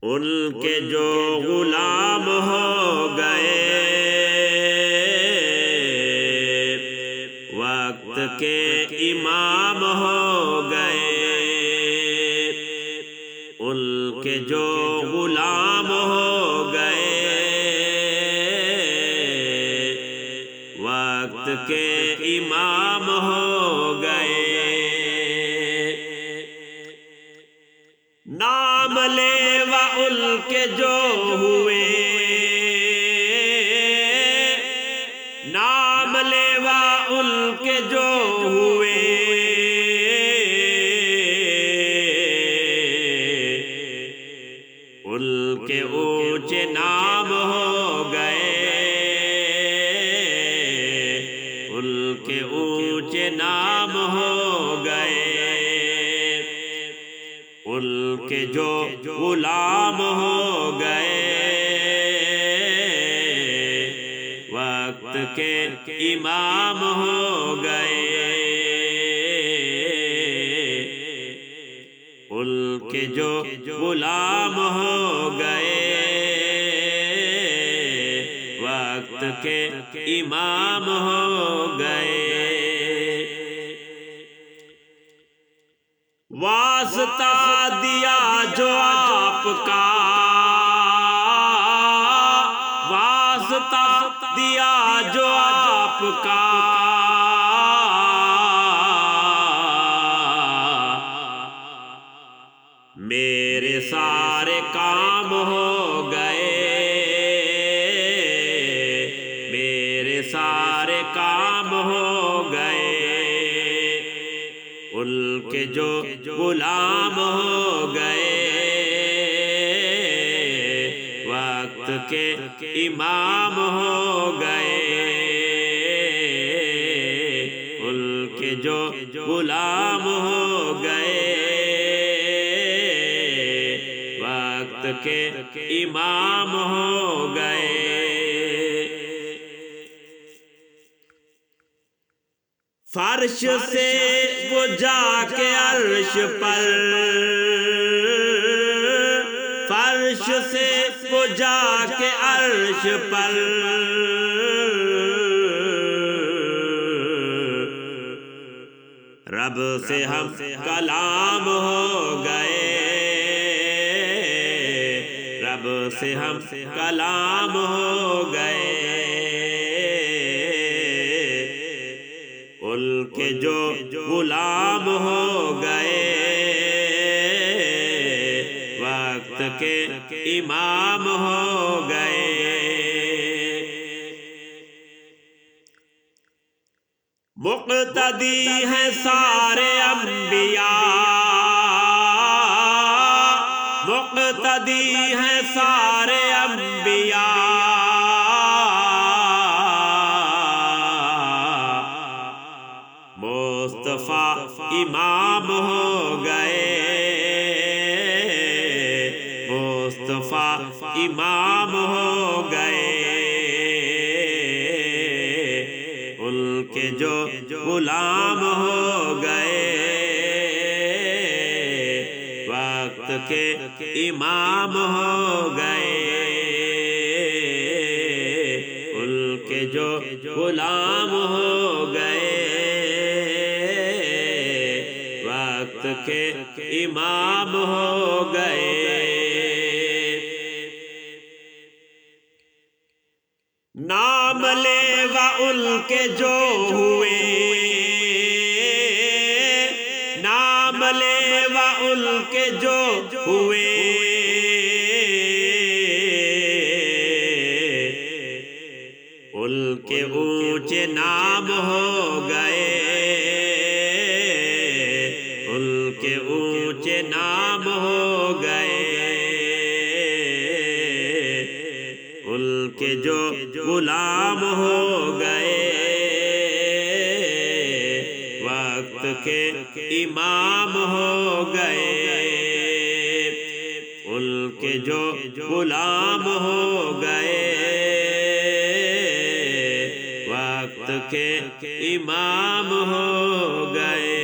ان کے جو غلام ہو گئے وقت کے امام ہو گئے، ان کے جو غلام ہو گئے وقت کے امام ہو گئے۔ نام لیوا ان کے جو ہوئے، نام لیوا ان کے جو ہوئے، ان کے اونچے نام ہو گئے، ان کے اونچے نام ہو گئے، ان کے جو غلام ہو گئے وقت کے امام ہو گئے، ان کے جو غلام ہو گئے وقت کے امام ہو گئے۔ واسطہ دیا جو آپ کا، واسطہ دیا جو آپ کا، میرے سارے کام ہو گئے، میرے سارے کام ہو گئے، ان کے جو غلام ہو گئے وقت کے امام ہو گئے، ان کے جو غلام ہو گئے وقت کے امام ہو گئے۔ فرش سے وہ جا کے عرش پر، فرش سے وہ جا کے عرش پر، رب سے ہم کلام ہو گئے، رب سے ہم کلام ہو گئے، ان کے جو غلام ہو گئے وقت کے امام ہو گئے۔ مقتدی ہیں سارے انبیاء، مقتدی ہیں سارے انبیاء، مصطفیٰ امام ہو گئے، مصطفیٰ امام ہو گئے، ان کے جو غلام ہو گئے وقت کے امام ہو گئے، ان کے جو غلام ہو گئے وقت کے امام ہو گئے۔ نام لیوا ان کے جو ہوئے، نام لیوا ان کے جو ہوئے، ان کے اونچے نام ہو گئے، ان کے اونچے نام ہو گئے، ان کے جو غلام ہو گئے وقت کے امام ہو گئے، ان کے جو غلام ہو گئے وقت کے امام ہو گئے۔